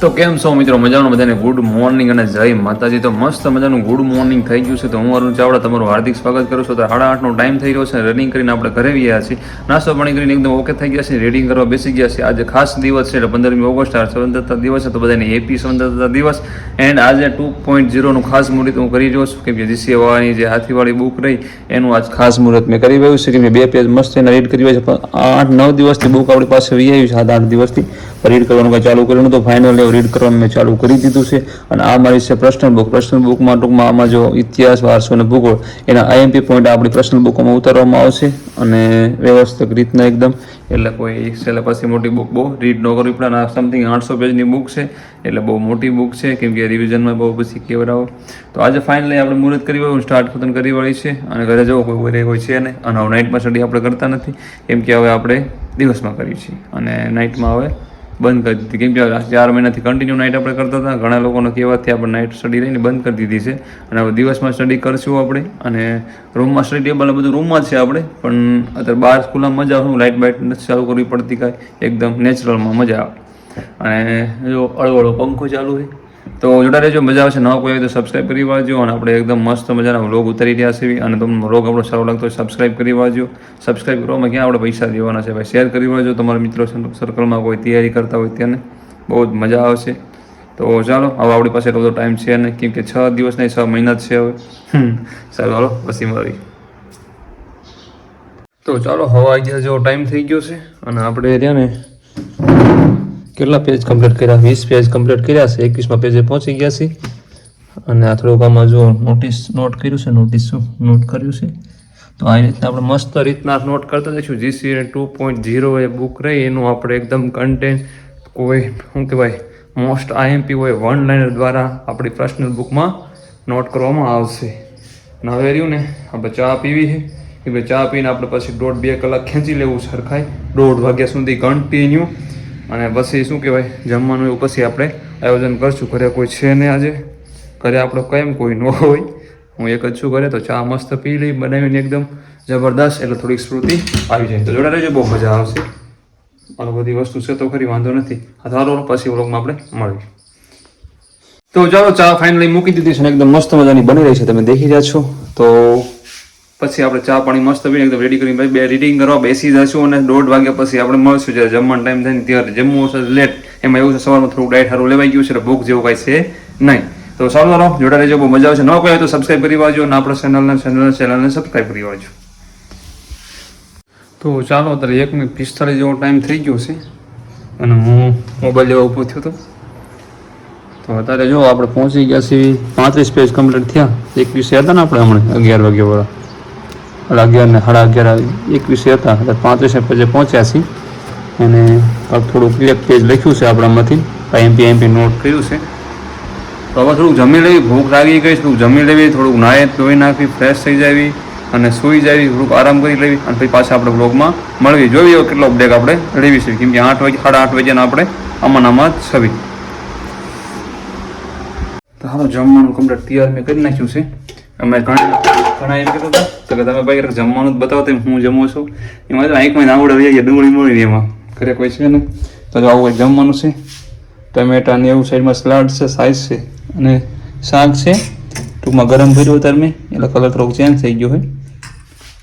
તો કેમ છો મિત્રો? મજાનું બધાને ગુડ મોર્નિંગ અને જય માતાજી. તો મસ્ત મજાનું ગુડ મોર્નિંગ થઈ ગયું છે. તો હું અરુણ ચાવડા તમારું હાર્દિક સ્વાગત કરું છું. તો 8:30નો ટાઈમ થઈ રહ્યો છે. રનિંગ કરીને આપણે ઘરે ગયા છીએ, નાસ્તો પાણી કરીને એકદમ ઓકે થઈ ગયા છે, રેડિંગ કરવા બેસી ગયા છે. આજે ખાસ દિવસ છે, એટલે 15મી ઓગસ્ટ સ્વતંત્રતા દિવસ છે. તો બધાને હેપી સ્વતંત્રતા દિવસ. એન્ડ આજે 2.0નું ખાસ મુહૂર્ત હું કરી રહ્યો છું, કેમ કે જીસીએ વાળાની જે હાથીવાળી બુક રહી એનું આજ ખાસ મુહૂર્ત મેં કરી રહ્યું છે, કેમ કે 2 પેજ મસ્ત એના રીડ કરી રહ્યા છે. 8-9 દિવસથી બુક આપણી પાસે વી આવી છે, 7-8 દિવસથી રીડ કરવાનું કંઈ ચાલુ કર્યું તો ફાઇનલી રીડ કરવાનું મેં ચાલુ કરી દીધું છે. અને આ મારી છે પર્સનલ બુકમાં ટૂંકમાં આમાં જો ઇતિહાસ, વારસો અને ભૂગોળ એના આઈએમપી પોઈન્ટ આપણી પર્સનલ બુકોમાં ઉતારવામાં આવશે અને વ્યવસ્થિત રીતના એકદમ. એટલે કોઈ સિલેબસથી મોટી બુક બહુ રીડ ન કરવી પડે. આ સમથિંગ 800 પેજની બુક છે, એટલે બહુ મોટી બુક છે, કેમ કે રિવિઝનમાં બહુ પછી કેવડાવો. તો આજે ફાઇનલી આપણે મુહૂર્ત કરી હોય સ્ટાર્ટ ખતમ કરી વાળી છે. અને ઘરે જવો કોઈ છે નહીં. અને હવે નાઇટમાં સ્ટડી આપણે કરતા નથી, કેમ કે હવે આપણે દિવસમાં કરીએ છીએ અને નાઇટમાં હવે બંધ કરી દીધી, કેમ કે 4 મહિનાથી કન્ટિન્યુ નાઇટ આપણે કરતા હતા. ઘણા લોકોનો કહેવાથી આપણે નાઇટ સ્ટડી રહીને બંધ કરી દીધી છે અને હવે દિવસમાં સ્ટડી કરશું આપણે. અને રૂમમાં સ્ટડી ટેબલ બધું રૂમમાં જ છે આપણે, પણ અત્યારે બહાર સ્કૂલમાં મજા આવે, લાઇટ બાઇટ નથી ચાલુ કરવી પડતી, કાંઈ એકદમ નેચરલમાં મજા આવે. અને જો અળવળો પંખો ચાલુ હોય તો જોડા રહેજો, મજા આવશે. નવા કોઈ હોય તો સબસ્ક્રાઈબ કરી વાળજો. અને આપણે એકદમ મસ્ત મજાના વ્લોગ ઉતારી રહ્યા છીએ, અને તમને વ્લોગ આપણો સારો લાગતો હોય સબસ્ક્રાઈબ કરી વાળજો. સબસ્ક્રાઈબ કરવામાં ક્યાં આપણે પૈસા દેવાના છે ભાઈ, શેર કરી વાળજો તમારા મિત્રો સર્કલમાં કોઈ તૈયારી કરતા હોય તેને, બહુ જ મજા આવશે. તો ચાલો, હવે આપણી પાસે એટલો બધો ટાઈમ છે નહીં, કેમ કે 6 દિવસ નહીં 6 મહિના જ છે હવે. ચાલો પછી મળી. તો ચાલો, હવા આવી ગયા જેવો ટાઈમ થઈ ગયો છે અને આપણે ત્યાં ને કેટલા પેજ કમ્પ્લીટ કર્યા? 20 પેજ કમ્પ્લીટ કર્યા છે. 21મા પેજે પહોંચી ગયા છે. અને આ થોડુંક આમાં જો નોટ કર્યું છે, નોટ કર્યું છે. તો આ રીતના આપણે મસ્ત રીતના નોટ કરતા જઈશું. જીસીએ 2.0 એ બુક રહી એનું આપણે એકદમ કન્ટેન્ટ કોઈ શું કહેવાય મોસ્ટ આઈએમપી હોય વન લાઇનર દ્વારા આપણી પર્સનલ બુકમાં નોટ કરવામાં આવશે. અને હવે રહ્યું ને આપણે ચા પીવી છે, કે ભાઈ ચા પીને આપણે પછી 1.5-2 કલાક ખેંચી લેવું સરખાઈ, 1:30 વાગ્યા સુધી કન્ટિન્યુ. અને પછી શું કહેવાય જમવાનું એવું પછી આપણે આયોજન કરશું. ઘરે કોઈ છે ને આજે, ઘરે આપણે કેમ કોઈ ન હોય, હું એક જ છું ઘરે. તો ચા મસ્ત પી લઈ બનાવીને એકદમ જબરદસ્ત, એટલે થોડીક સ્મૃતિ આવી જાય. તો જોડા રહેજો, બહુ મજા આવશે. આ બધી વસ્તુ છે તો ખરી, વાંધો નથી. આ સારો પછી વ્લોગમાં આપણે મળીએ. તો ચાલો, ચા ફાઇનલી મૂકી દીધી છે ને એકદમ મસ્ત મજાની બની રહી છે, તમે દેખી રહ્યા છો. તો પછી આપણે ચા પાણી મસ્ત પીને એકદમ રેડી કરીને ભાઈ 2 રીડિંગ કરવા બેસી જશું. અને 1:30 વાગ્યા પછી આપણે મળશું. જ્યારે જમવાનો ટાઈમ થાય ને ત્યારે જમવું હશે લેટ. એમાં એવું છે સવારમાં થોડું ડાયટ સારું લેવાઈ ગયું છે, ભૂખ જેવું કાંઈ છે નહીં. તો સારું રહો, જોડા રહેજો, બહુ મજા આવશે. ન કોઈ હોય તો સબસ્ક્રાઈબ કરી વાજો અને આપણા ચેનલને સબસ્ક્રાઈબ કરી વાજો. તો ચાલો, અત્યારે 1:45 જેવો ટાઈમ થઈ ગયો છે અને હું મોબાઈલ લેવા ઊભો થયો હતો. તો અત્યારે જો આપણે પહોંચી ગયા છીએ, 35 પેજ કમ્પ્લીટ થયા. 21 હતા ને આપણે હમણાં 11 વાગ્યા વાળા, 11 ને 11:30 21 હતા, એટલે 35 પેજે પહોંચ્યા છીએ. અને થોડુંક એક પેજ લખ્યું છે આપણામાંથી, આઈએમપી નોટ કર્યું છે. તો હવે થોડુંક જમી લેવી, ભૂખ લાગી ગઈ, થોડુંક જમી લેવી, થોડુંક નાહી ધોઈ નાખવી, ફ્રેશ થઈ જાવી અને સૂઈ જાવી, થોડુંક આરામ કરી લેવી. અને પછી પાછા આપણે બ્લોગમાં મળવી, જોઈએ કેટલો બ્રેક આપણે લેવી છે, કેમ કે 8 વાગે 8:30 વાગ્યાના આપણે આમાં છવી. તો હાલો, જમવાનું કમ્પ્લીટ તૈયાર મેં કરી નાખ્યું છે. અમે ઘણા એમ કહેતા હતા કે તમે ભાઈ જમવાનું જ બતાવો, તેમ હું જમું છું. એમાં આંખમાં આવડે રહી ગયા, ડુંગળી મળી એમાં ઘરે કોઈ છે ને. તો જો આવું કંઈક જમવાનું છે, ટમેટાને એવું સાઈડમાં સલાડ છે, સાઈઝ છે અને શાક છે. ટૂંકમાં ગરમ ભર્યું અત્યારે મેં, એટલે કલર થોડોક ચેન્જ થઈ ગયો હોય.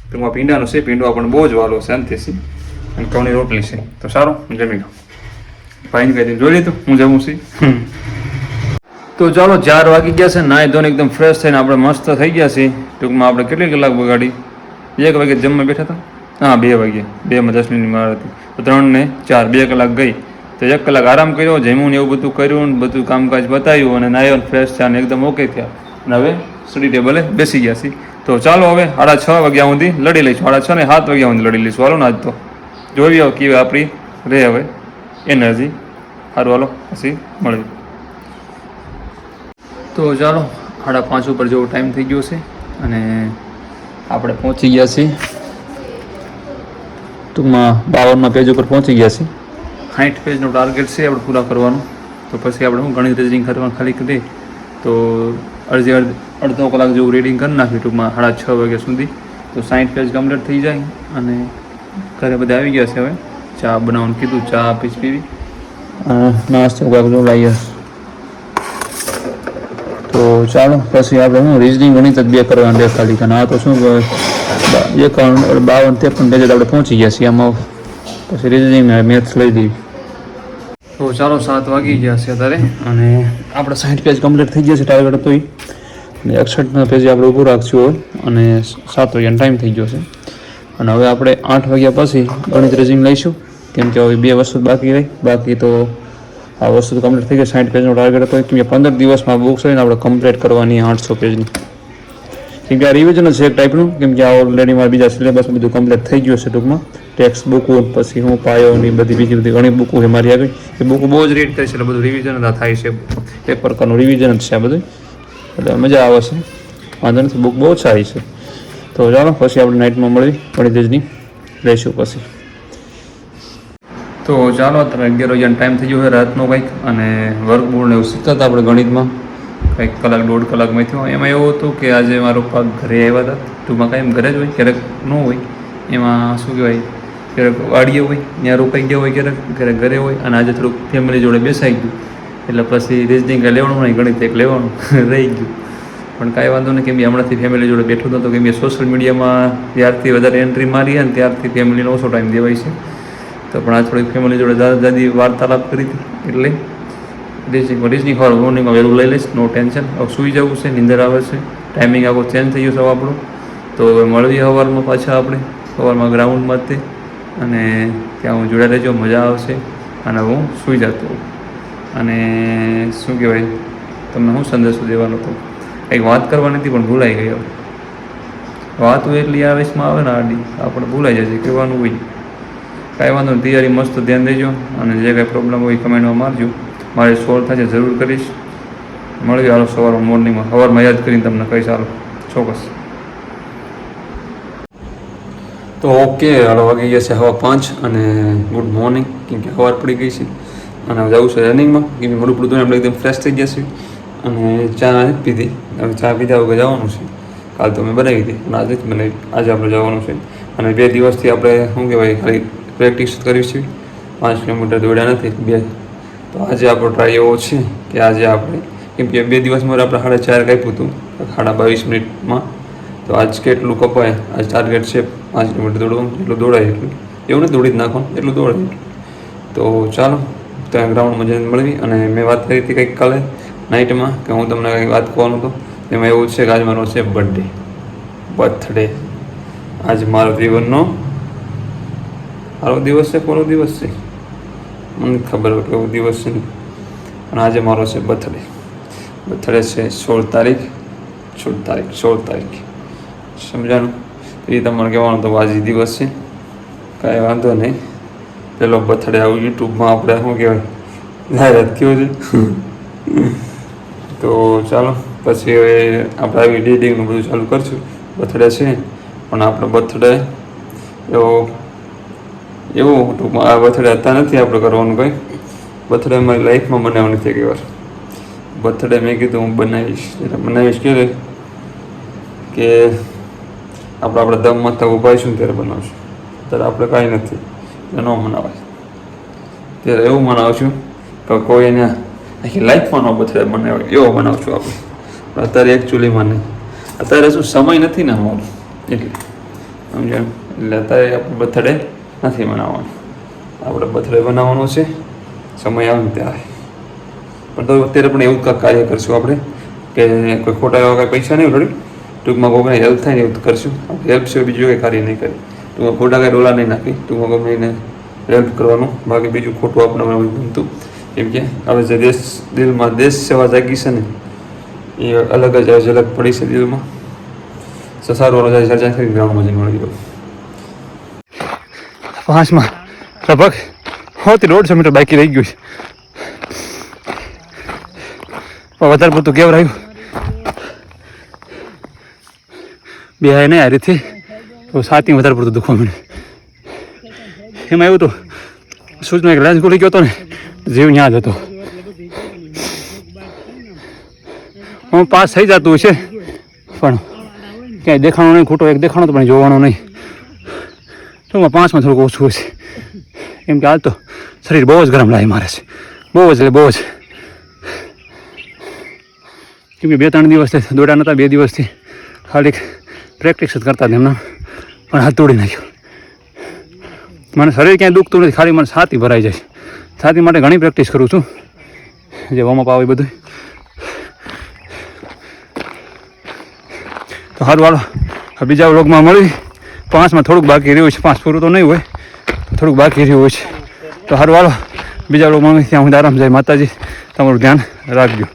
ટૂંકમાં ભીંડાનો છે, ભીંડો આપણને બહુ જ વાલો શાંતિથી, અને ઘઉંની રોટલી છે. તો સારું, જમી લો. ભાઈને કહી દે જોઈ લીધું હું જમું છું. તો ચાલો, 4 વાગી ગયા છે. નાહી ધોઈને એકદમ ફ્રેશ થઈને આપણે મસ્ત થઈ ગયા છીએ. ટૂંકમાં આપણે કેટલી કલાક બગાડી? 1 વાગે જમવા બેઠા હતા. હા, 2 વાગે, 2માં 10 મિનિટની વાર હતી. તો 3 ને 4 2 કલાક ગઈ. તો 1 કલાક આરામ કર્યો, જમ્યું ને એવું બધું કર્યું ને બધું કામકાજ બતાવ્યું અને નાહ્યો ફ્રેશ થયા ને એકદમ ઓકે થયા. અને હવે સ્ટડી ટેબલે બેસી ગયા છીએ. તો ચાલો, હવે 6:30 વાગ્યા સુધી લડી લઈશું. 6:30 ને 7 વાગ્યા સુધી લડી લઈશું. હાલો ને આજ તો જોઈએ હવે કેવી આપણી રહે હવે એનર્જી. સારું, હાલો પછી મળીએ. તો ચાલો, 5:30 ઉપર જેવો ટાઈમ થઈ ગયો છે અને આપણે પહોંચી ગયા છીએ ટૂંકમાં 52મા પેજ ઉપર પહોંચી ગયા છીએ. 60 પેજનો ટાર્ગેટ છે આપણે પૂરા કરવાનું. તો પછી આપણે હું ગણિત રીડિંગ કરવાનું ખાલી કરીએ તો અડધો કલાક જેવું રીડિંગ કરી નાખ્યું ટૂંકમાં 6:30 વાગ્યા સુધી. તો 60 પેજ કમ્પ્લીટ થઈ જાય. અને ઘરે બધા આવી ગયા છે. હવે ચા બનાવવાનું કીધું, ચા પીવી, નાસ્તો કાંક જો લાવીએ તો ચાલો પછી આપણે હું રિઝનિંગ ગણિત જ 2 કરવાના રહે ખાલી. અને આ તો શું 52-53 પેજ આપણે પહોંચી ગયા છીએ. આમાં પછી રિઝનિંગ મેથ્સ લઈ દઈએ. તો ચાલો 7 વાગી ગયા છે અત્યારે અને આપણે 60 પેજ કમ્પ્લીટ થઈ ગયા છે ટાર્ગેટ હતો એ. અને 61 પેજ આપણે ઊભું રાખશું હોય અને 7 વાગ્યાનો ટાઈમ થઈ ગયો છે. અને હવે આપણે 8 વાગ્યા પછી ગણિત રિઝનિંગ લઈશું, કેમ કે હવે 2 વસ્તુ બાકી રહી. બાકી તો આ વસ્તુ કમ્પ્લીટ થઈ ગઈ. 60 પેજનો ટાર્ગેટ હતો, કેમ કે 15 દિવસમાં બુક્સ હોય ને આપણે કમ્પ્લીટ કરવાની 800 પેજની. કેમ કે આ રિવિઝન જ છે એક ટાઈપનું, કેમ કે આ ઓલરેડી મારા બીજા સિલેબસમાં બધું કમ્પ્લીટ થઈ ગયું છે ટૂંકમાં. ટેક્સ્ટ બુકો પછી હું પાયોની બીજી બધી ઘણી બુકો છે મારી આગળ. એ બુકો બહુ જ રીડ કરી છે એટલે બધું રિવિઝન જ થાય છે. એક પ્રકારનું રિવિઝન જ છે આ બધું, એટલે મજા આવે છે. વાંધો નથી, બુક બહુ સારી છે. તો ચાલો પછી આપણે નાઇટમાં મળી ગણિત રિઝનિંગ લઈશું પછી. તો ચાલો અત્યારે 11 વાગ્યાનો ટાઈમ થઈ ગયો છે રાતનો કંઈક. અને વર્કબોર્ડને એવું શીખતા હતા આપણે ગણિતમાં કંઈક 1-1.5 કલાકમાં થયો. એમાં એવું હતું કે આજે મારો પગ ઘરે આવ્યા હતા. ટૂંકમાં કાંઈ એમ ઘરે જ હોય, ક્યારેક ન હોય. એમાં શું કહેવાય, ક્યારેક વાડીએ હોય ત્યાં રોકાઈ ગયા હોય, ક્યારેક ઘરે હોય. અને આજે થોડુંક ફેમિલી જોડે બેસાઈ ગયું એટલે પછી રિઝનિંગ કાંઈ લેવાનું નહીં, ગણિત એક લેવાનું રહી ગયું. પણ કાંઈ વાંધો નહીં, કેમ કે હમણાંથી ફેમિલી જોડે બેઠો હતો. કેમ કે સોશિયલ મીડિયામાં જ્યારથી વધારે એન્ટ્રી મારી ને ત્યારથી ફેમિલીનો ઓછો ટાઈમ દેવાય છે. તો પણ આ થોડીક ફેમિલી જોડે દાદી વાર્તાલાપ કરી હતી એટલે રિઝનિંગ ખબર મોર્નિંગમાં વહેલું લઈ લઈશ, નો ટેન્શન. હવે સૂઈ જવું છે, નીંદર આવે છે, ટાઈમિંગ આખો ચેન્જ થઈ ગયો છે આપણો. તો હવે મળીએ સવારમાં પાછા આપણે સવારમાં ગ્રાઉન્ડમાં જ તે. અને ત્યાં હું જોડે રહેજો, મજા આવશે. અને હું સૂઈ જતો. અને શું કહેવાય, તમને હું સંદેશો દેવાનો હતો, કંઈક વાત કરવાની હતી પણ ભૂલાઈ ગઈ. હવે વાતો એટલી આવેશમાં આવે ને આડી આપણે ભૂલાઈ જાય છે કહેવાનું હોય. કાંઈ વાંધો નહીં, તૈયારી મસ્ત ધ્યાન દેજો. અને જે કાંઈ પ્રોબ્લેમ હોય કમેન્ટમાં મારજો, મારે સોલ્વ થશે જરૂર કરીશ. મળીએ હાલો સવારમાં મોર્નિંગમાં, સવારમાં યાદ કરીને તમને કહીશ. હાલો ચોક્કસ. તો ઓકે, હાલો વાગી ગયા છે 5:15 અને ગુડ મોર્નિંગ. કેમ કે સવાર પડી ગઈ છે અને હવે જવું છે રનિંગમાં. કેમ કે મોડું પડતું આપણે એકદમ ફ્રેશ થઈ ગયા છે. અને ચા નથી પીધી, હવે ચા પીધા વગર જવાનું છે. કાલ તો મેં બનાવી હતી અને આજે જ બનાવી, આજે આપણે જવાનું છે. અને 2 દિવસથી આપણે શું કહેવાય ખાલી પ્રેક્ટિસ કરી છે. 5 કિલોમીટર દોડ્યા નથી 2. તો આજે આપણો ટ્રાય એવો છે કે આજે આપણે, કેમ કે 2 દિવસમાં આપણે 4.5 કાપ્યું હતું 22 મિનિટમાં. તો આજ કેટલું કપાય, આજ ટાર્ગેટ છે 5 કિલોમીટર દોડવાનું. એટલું દોડાય એટલું, એવું નથી દોડી જ નાખવાનું, એટલું દોડાય એટલું. તો ચાલો ત્યાં ગ્રાઉન્ડમાં જઈને મળવી. અને મેં વાત કરી હતી કંઈક કાલે નાઇટમાં કે હું તમને કંઈક વાત કરવાનું હતો. એમાં એવું છે કે આજ મારો છે બર્થડે. આજ મારો જીવનનો સારો દિવસ છે, કોનો દિવસ છે મને ખબર હોય કેવો દિવસ છે. અને આજે મારો છે બર્થડે છે 16 તારીખ. સમજાણું? એ તમારે કહેવાનું તો આજે દિવસ છે, કાંઈ વાંધો નહીં. પેલો બર્થડે આવું યુટ્યુબમાં આપણે શું કહેવાય જાહેરાત કયો છે. તો ચાલો પછી હવે આપણે આવી ડેટિંગનું બધું ચાલુ કરશું. બર્થડે છે પણ આપણો બર્થડે એવું ટૂંકમાં આ બર્થડે હતા નથી આપણે કરવાનું કંઈ. બર્થડે મારી લાઈફમાં બનાવવાની થઈ ગઈ વાર. બર્થડે મેં કીધું હું બનાવીશ કે આપણે દમ માથા ઉભાઈશું ને ત્યારે બનાવશું. ત્યારે આપણે કાંઈ નથી ન મનાવાય. ત્યારે એવું મનાવશું કે કોઈ એને આખી લાઈફમાં નો બર્થડે બનાવે એવો બનાવશું આપણે. અત્યારે એકચ્યુઅલીમાં નહીં, અત્યારે શું સમય નથી ને અમારો એટલે સમજાયું. એટલે અત્યારે આપણે બર્થડે નથી બનાવવાનું, આપણે બર્થડે બનાવવાનો છે સમય આવે ને ત્યારે. પણ તો અત્યારે પણ એવું કાંઈક કાર્ય કરશું આપણે કે કોઈ ખોટા એવા કાંઈ પૈસા નહીં ઉડાડી, ટૂંકમાં કોઈને હેલ્પ થાય ને એવું કરશું. હેલ્પ છે બીજું કંઈ કાર્ય નહીં કરી, ટૂંકમાં ખોટા કાંઈ ડોલા નહીં નાખી, ટૂંકમાં ગમે હેલ્પ કરવાનું. બાકી બીજું ખોટું આપણે ગમતું. કેમ કે હવે જે દિલમાં દેશ સેવા જાગી છે ને એ અલગ જ ઝલક પડી છે દિલમાં. સારું વાળો ચર્ચા કરી ગ્રાઉન્ડમાં જઈને મળી ગયો. 5માં લગભગ 150 મીટર બાકી રહી ગયું છે. વધારે પડતું કેવરાયું બે નહીં આ રીતથી તો સાતી વધારે પડતું દુખવા મળ્યું. એમાં એવું તો સૂચમાં એક લેન્સ ખુલી ગયો હતો ને, જીવ ત્યાં જ હતો. હું પાસ થઈ જતું છે પણ ક્યાંય દેખાણો નહીં, ખોટો એક દેખાણો તો પણ જોવાનો નહીં. ટૂંકમાં 5માં થોડુંક ઓછું છે. કેમ કે આજ તો શરીર બહુ જ ગરમ લાગે મારે છે, બહુ જ એટલે બહુ જ. કેમ કે 2-3 દિવસથી દોડ્યા નહોતા. 2 દિવસથી ખાલી પ્રેક્ટિસ જ કરતા હતા એમના, પણ હાથ તોડી નાખ્યો. મને શરીર ક્યાંય દુખતું નથી, ખાલી મને છાતી ભરાઈ જાય. છાતી માટે ઘણી પ્રેક્ટિસ કરું છું, જે વોર્મઅપ આવે બધું. તો સારું હાલો, બીજા વ્લોગમાં મળી. 5માં થોડુંક બાકી રહ્યું છે, 5 પૂરું તો નહીં હોય, થોડુંક બાકી રહ્યું હોય છે. તો સારું હાલો, બીજા વ્લોગમાં ત્યાં હું આરામ જાય. માતાજી તમારું ધ્યાન રાખજો.